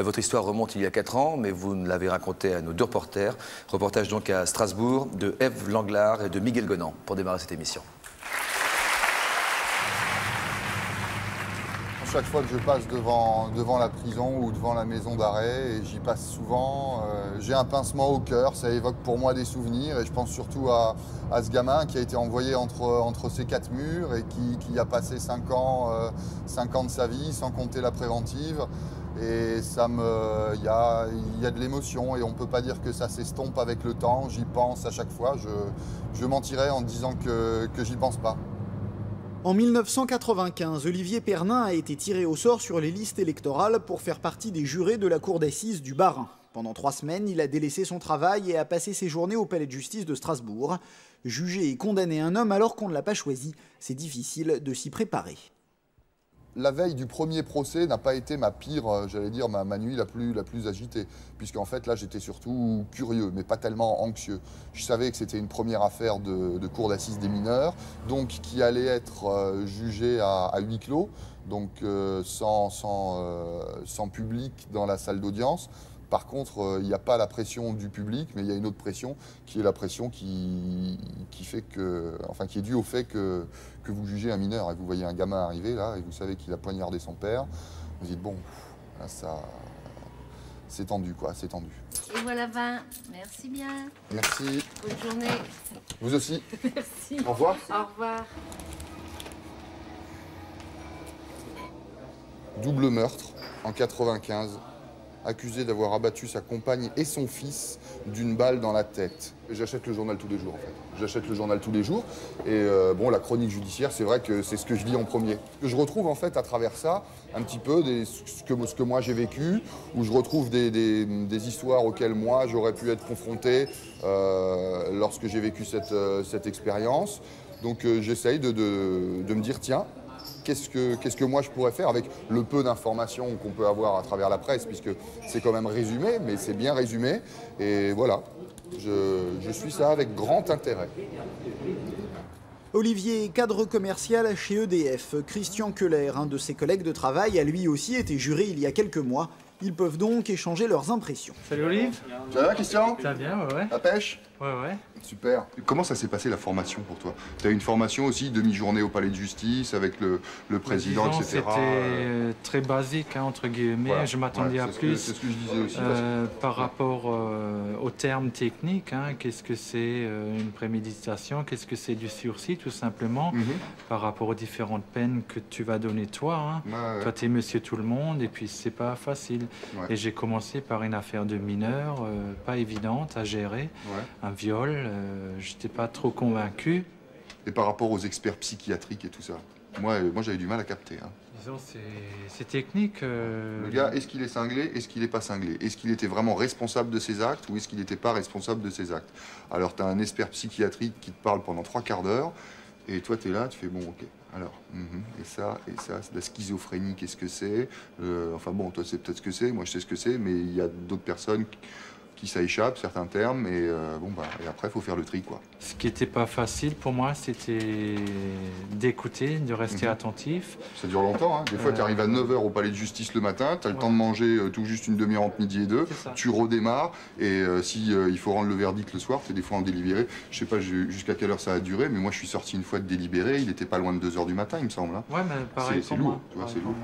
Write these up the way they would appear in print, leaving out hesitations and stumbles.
Votre histoire remonte il y a 4 ans, mais vous ne l'avez racontée à nos 2 reporters. Reportage donc à Strasbourg de Ève Langlard et de Miguel Gonan pour démarrer cette émission. Chaque fois que je passe devant la prison ou devant la maison d'arrêt, et j'y passe souvent, j'ai un pincement au cœur, ça évoque pour moi des souvenirs, et je pense surtout à ce gamin qui a été envoyé entre ces 4 murs et qui a passé 5 ans de sa vie sans compter la préventive. Et il y a de l'émotion, et on ne peut pas dire que ça s'estompe avec le temps. J'y pense à chaque fois, je mentirais en disant que j'y pense pas. En 1995, Olivier Pernin a été tiré au sort sur les listes électorales pour faire partie des jurés de la cour d'assises du Bas-Rhin. Pendant 3 semaines, il a délaissé son travail et a passé ses journées au palais de justice de Strasbourg. Juger et condamner un homme alors qu'on ne l'a pas choisi, c'est difficile de s'y préparer. La veille du premier procès n'a pas été ma pire, j'allais dire, ma nuit la plus agitée. Puisqu'en fait, là, j'étais surtout curieux, mais pas tellement anxieux. Je savais que c'était une première affaire de cour d'assises des mineurs, donc qui allait être jugée à huis clos, donc sans public dans la salle d'audience. Par contre, il n'y a pas la pression du public, mais il y a une autre pression, qui est la pression qui est due au fait que vous jugez un mineur. Et vous voyez un gamin arriver là, et vous savez qu'il a poignardé son père. Vous dites, bon, là, c'est tendu, quoi, c'est tendu. Et voilà 20. Merci bien. Merci. Bonne journée. Vous aussi. Merci. Au revoir. Au revoir. Double meurtre en 95. Accusé d'avoir abattu sa compagne et son fils d'une balle dans la tête. J'achète le journal tous les jours, en fait. J'achète le journal tous les jours. Et bon, la chronique judiciaire, c'est vrai que c'est ce que je lis en premier. Je retrouve, en fait, à travers ça, un petit peu ce que moi j'ai vécu, où je retrouve des histoires auxquelles moi j'aurais pu être confronté lorsque j'ai vécu cette expérience. Donc j'essaye de me dire, tiens, qu'est-ce que moi je pourrais faire avec le peu d'informations qu'on peut avoir à travers la presse, puisque c'est quand même résumé, mais c'est bien résumé. Et voilà, je suis ça avec grand intérêt. Olivier est cadre commercial chez EDF. Christian Keller, un de ses collègues de travail, a lui aussi été juré il y a quelques mois. Ils peuvent donc échanger leurs impressions. Salut Olive. Ça va, Christian? Ça va bien, ouais. La pêche? Ouais. Super. Comment ça s'est passé la formation pour toi? Tu as une formation aussi, demi-journée au palais de justice avec le président, etc. C'était très basique, hein, entre guillemets. Voilà. Je m'attendais à plus. C'est ce que je disais aussi. Par rapport aux termes techniques, hein, qu'est-ce que c'est une préméditation, qu'est-ce que c'est du sursis, tout simplement, par rapport aux différentes peines que tu vas donner toi. Hein. Toi, tu es monsieur tout le monde, et puis c'est pas facile. Et j'ai commencé par une affaire de mineur, pas évidente à gérer, un viol. J'étais pas trop convaincu. Et par rapport aux experts psychiatriques et tout ça, moi j'avais du mal à capter. Hein. Disons, c'est technique. Le gars, est-ce qu'il est cinglé? Est-ce qu'il n'est pas cinglé? Est-ce qu'il était vraiment responsable de ses actes ou est-ce qu'il n'était pas responsable de ses actes? Alors, tu as un expert psychiatrique qui te parle pendant 3/4 d'heure et toi, tu es là, tu fais bon, ok. Alors, et ça, c'est de la schizophrénie, qu'est-ce que c'est? Enfin bon, toi, c'est peut-être ce que c'est, moi, je sais ce que c'est, mais il y a d'autres personnes qui ça échappe, certains termes, et et après, il faut faire le tri, quoi. Ce qui n'était pas facile pour moi, c'était d'écouter, de rester attentif. Ça dure longtemps, hein. Des fois, tu arrives à 9 h au palais de justice le matin, tu as le temps de manger tout juste une demi-heure entre midi et 2, tu redémarres, et si il faut rendre le verdict le soir, tu es des fois en délibéré. Je sais pas jusqu'à quelle heure ça a duré, mais moi, je suis sorti une fois de délibéré, il était pas loin de 2 h du matin, il me semble. Hein. Ouais, mais pareil c'est lourd, tu vois, c'est lourd.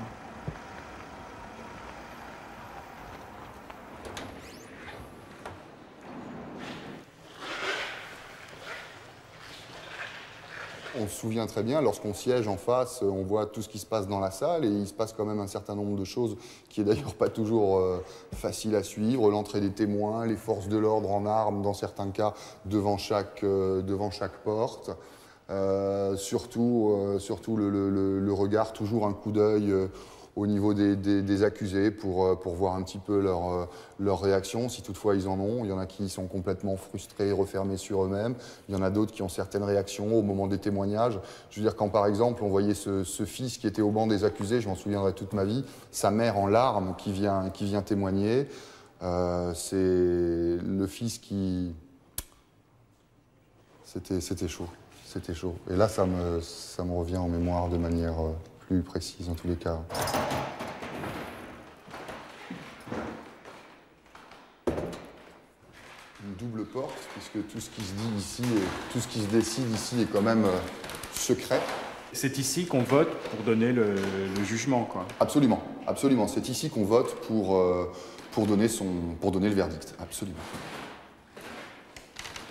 On se souvient très bien, lorsqu'on siège en face, on voit tout ce qui se passe dans la salle et il se passe quand même un certain nombre de choses qui est d'ailleurs pas toujours facile à suivre. L'entrée des témoins, les forces de l'ordre en armes dans certains cas devant chaque porte. Surtout le regard, toujours un coup d'œil au niveau des accusés pour voir un petit peu leur réaction, si toutefois ils en ont. Il y en a qui sont complètement frustrés, refermés sur eux-mêmes. Il y en a d'autres qui ont certaines réactions au moment des témoignages. Je veux dire, quand par exemple on voyait ce fils qui était au banc des accusés, je m'en souviendrai toute ma vie, sa mère en larmes qui vient témoigner. C'est le fils qui... C'était chaud. C'était chaud. Et là, ça me revient en mémoire de manière plus précise, en tous les cas. double porte, puisque tout ce qui se dit ici et tout ce qui se décide ici est quand même secret. C'est ici qu'on vote pour donner le jugement, quoi. Absolument, absolument. C'est ici qu'on vote pour donner le verdict, absolument.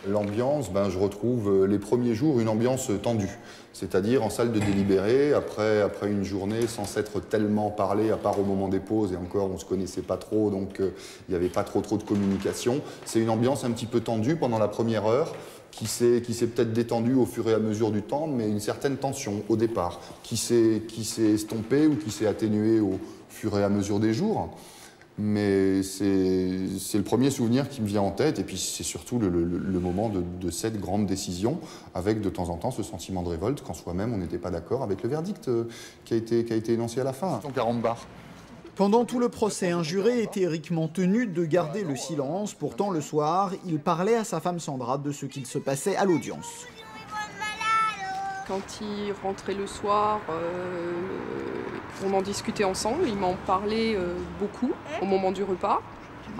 L'ambiance, je retrouve les premiers jours une ambiance tendue. C'est-à-dire en salle de délibéré, après une journée sans s'être tellement parlé, à part au moment des pauses, et encore on ne se connaissait pas trop, donc il n'y avait pas trop de communication. C'est une ambiance un petit peu tendue pendant la première heure, qui s'est peut-être détendue au fur et à mesure du temps, mais une certaine tension au départ, qui s'est estompée ou qui s'est atténuée au fur et à mesure des jours. Mais c'est le premier souvenir qui me vient en tête, et puis c'est surtout le moment de cette grande décision, avec de temps en temps ce sentiment de révolte quand soi-même on n'était pas d'accord avec le verdict qui a été énoncé à la fin. 40 bars. Pendant tout le procès, un juré est théoriquement tenu de garder le silence. Pourtant, le soir, il parlait à sa femme Sandra de ce qu'il se passait à l'audience. Quand il rentrait le soir, on en discutait ensemble, il m'en parlait beaucoup au moment du repas,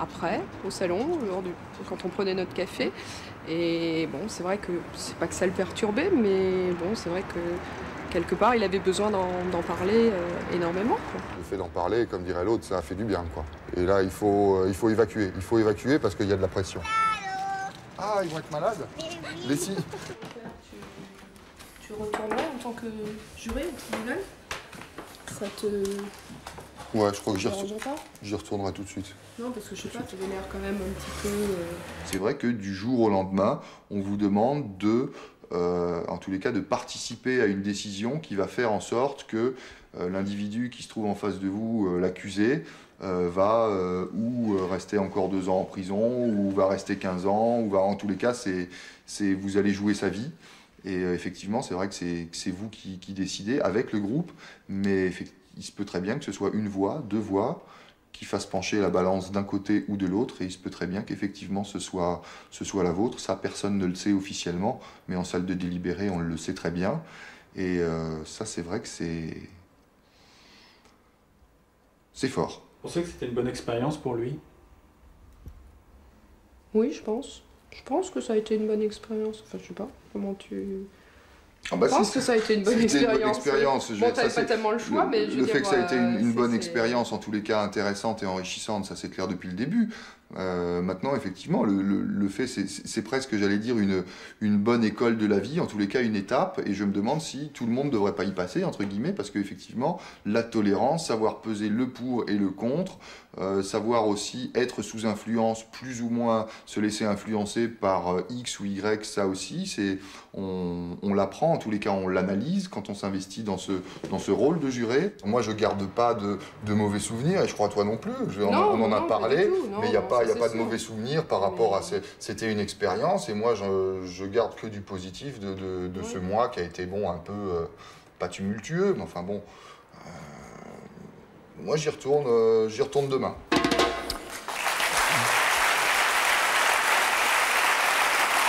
après, au salon, quand on prenait notre café. Et bon, c'est vrai que, c'est pas que ça le perturbait, mais bon, c'est vrai que quelque part, il avait besoin d'en parler énormément, quoi. Le fait d'en parler, comme dirait l'autre, ça a fait du bien, quoi. Et là, il faut évacuer. Il faut évacuer parce qu'il y a de la pression. Ah, ils vont être malades? Les si. Tu retournerais en tant que juré au tribunal? Ça te... Ouais, je crois que pas? j'y retournerai tout de suite. Non, parce que je sais pas, tu l'air quand même un petit peu... C'est vrai que du jour au lendemain, on vous demande en tous les cas, de participer à une décision qui va faire en sorte que l'individu qui se trouve en face de vous, l'accusé, va ou rester encore 2 ans en prison, ou va rester 15 ans, ou en tous les cas, vous allez jouer sa vie. Et effectivement, c'est vrai que c'est vous qui décidez avec le groupe, mais il se peut très bien que ce soit une voix, 2 voix, qui fassent pencher la balance d'un côté ou de l'autre, et il se peut très bien qu'effectivement ce soit la vôtre. Ça, personne ne le sait officiellement, mais en salle de délibéré, on le sait très bien. Et ça, c'est vrai que c'est fort. Vous pensez que c'était une bonne expérience pour lui? Oui, je pense. Je pense que ça a été une bonne expérience. Enfin, je sais pas, comment tu... Ah bah je pense que ça a été une bonne expérience. Bon, t'avais pas tellement le choix, mais je veux le dire, fait que ça a été une bonne expérience, en tous les cas intéressante et enrichissante, ça c'est clair depuis le début. Maintenant, effectivement, le fait, c'est presque, j'allais dire, une bonne école de la vie, en tous les cas une étape, et je me demande si tout le monde ne devrait pas y passer, entre guillemets, parce qu'effectivement, la tolérance, savoir peser le pour et le contre, savoir aussi être sous influence, plus ou moins se laisser influencer par X ou Y, ça aussi, on l'apprend, en tous les cas on l'analyse quand on s'investit dans ce rôle de juré. Moi je garde pas de mauvais souvenirs, et je crois toi non plus, on en a parlé, mais il n'y a pas de mauvais souvenirs par rapport à... C'était une expérience, et moi je garde que du positif de ce mois qui a été bon, un peu, pas tumultueux, mais enfin bon, moi j'y retourne demain.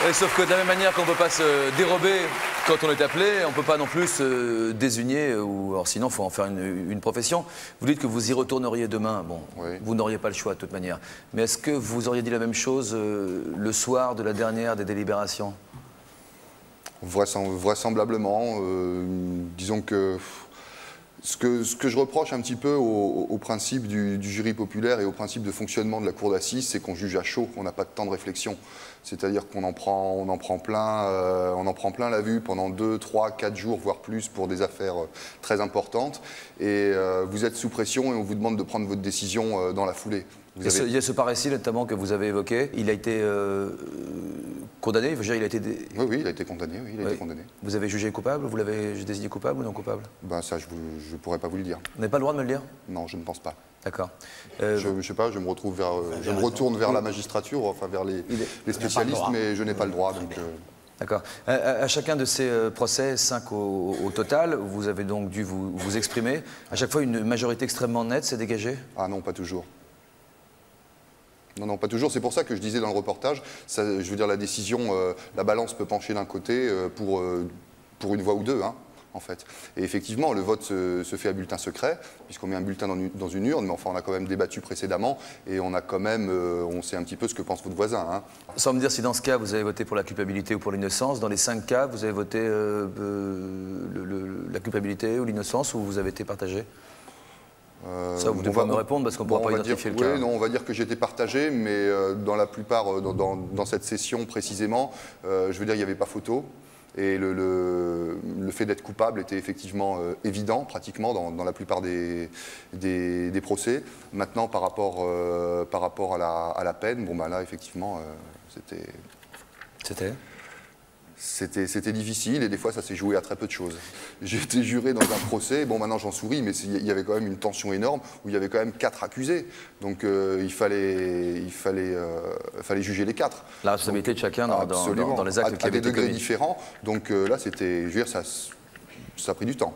Et sauf que de la même manière qu'on ne peut pas se dérober quand on est appelé, on ne peut pas non plus se désigner, alors sinon il faut en faire une profession. Vous dites que vous y retourneriez demain, bon, oui. Vous n'auriez pas le choix de toute manière. Mais est-ce que vous auriez dit la même chose le soir de la dernière des délibérations? Vraisemblablement. Disons que ce que je reproche un petit peu au principe du jury populaire et au principe de fonctionnement de la cour d'assises, c'est qu'on juge à chaud, on n'a pas de temps de réflexion. C'est-à-dire qu'on en prend plein la vue pendant 2, 3, 4 jours, voire plus, pour des affaires très importantes. Et vous êtes sous pression et on vous demande de prendre votre décision dans la foulée. Il y a ce parricide notamment que vous avez évoqué. Il a été condamné, je veux dire, il a été... Oui, il a été condamné. Oui, il a été condamné. Vous avez jugé coupable? Vous l'avez désigné coupable ou non coupable? Ben ça, je ne pourrais pas vous le dire. Vous n'avez pas le droit de me le dire? Non, je ne pense pas. D'accord. Je ne sais pas, je me retourne vers la magistrature, enfin vers les spécialistes, mais je n'ai pas le droit. D'accord. À chacun de ces procès, 5 au total, vous avez donc dû vous exprimer. À chaque fois, une majorité extrêmement nette s'est dégagée? Ah non, pas toujours. Non, pas toujours. C'est pour ça que je disais dans le reportage, je veux dire, la décision, la balance peut pencher d'un côté pour une voix ou deux, hein. en fait. Et effectivement, le vote se fait à bulletin secret, puisqu'on met un bulletin dans une urne, mais enfin, on a quand même débattu précédemment, et on a quand même, on sait un petit peu ce que pense votre voisin. Hein. Sans me dire si dans ce cas, vous avez voté pour la culpabilité ou pour l'innocence, dans les 5 cas, vous avez voté la culpabilité ou l'innocence, ou vous avez été partagé? Ça, vous ne devez pas me répondre parce qu'on ne pourra pas identifier le cas. Oui, non, on va dire que j'étais partagé, mais dans la plupart, dans cette session précisément, je veux dire, il n'y avait pas photo. Et le fait d'être coupable était effectivement évident, pratiquement, dans la plupart des procès. Maintenant, par rapport à la peine, bon, bah, là, effectivement, C'était difficile et des fois ça s'est joué à très peu de choses. J'ai été juré dans un procès, bon maintenant j'en souris, mais il y avait quand même une tension énorme où il y avait quand même 4 accusés. Donc il fallait juger les 4. La responsabilité de chacun dans les actes qui avaient été commis. À des degrés différents. Donc là c'était, je veux dire, ça a pris du temps.